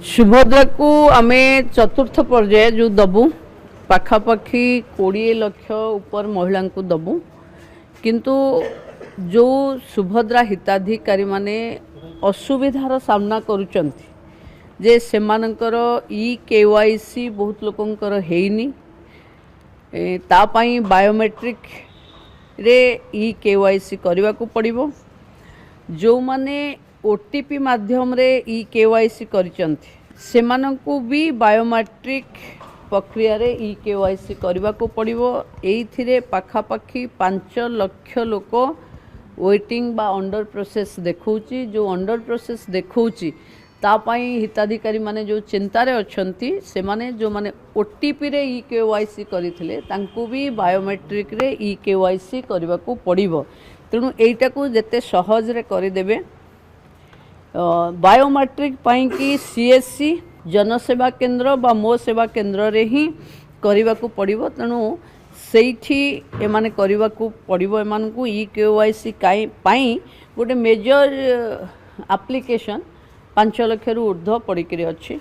सुभद्रा को आम चतुर्थ पर्याय जो दबू पाखापाखि 20 लाख ऊपर महिला को दबू किंतु जो सुभद्रा हिताधिकारी माने असुविधार सामना करुचंती जे सेमानकर ई केवाईसी बहुत लोकंकर हेइनी तापाई बायोमेट्रिक रे ई केवाईसी करने को पड़िबो जो माने ओटीपी माध्यम रे ई केवाईसी करिचंती सेमानंकु भी बायोमेट्रिक प्रक्रिया रे ई केवाईसी करने को पड़िबो एइथिरे पाखापाखि 5 लाख लोक वेटिंग बा अंडर प्रोसेस देखौची जो अंडर प्रोसेस देखौची तापाई हिताधिकारी माने जो चिंतारे अछंती से माने जो माने ओटीपी रे ई केवाईसी करिथिले तांकु भी बायोमेट्रिक रे ई केवाईसी करबा को पड़िबो तेणु एइटा को जते सहज रे करि देबे बायोमेट्रिक पाई कि सीएससी जनसेवा केंद्र बा मो सेवा केंद्र रे ही करबा को पड़िबो तेणु सेठी एमाने करबा को पड़िबो एमान को ई केवाईसी काई पाई गोटे मेजर एप्लिकेशन 5 लाख ऊर्ध्व पड़िक अच्छी।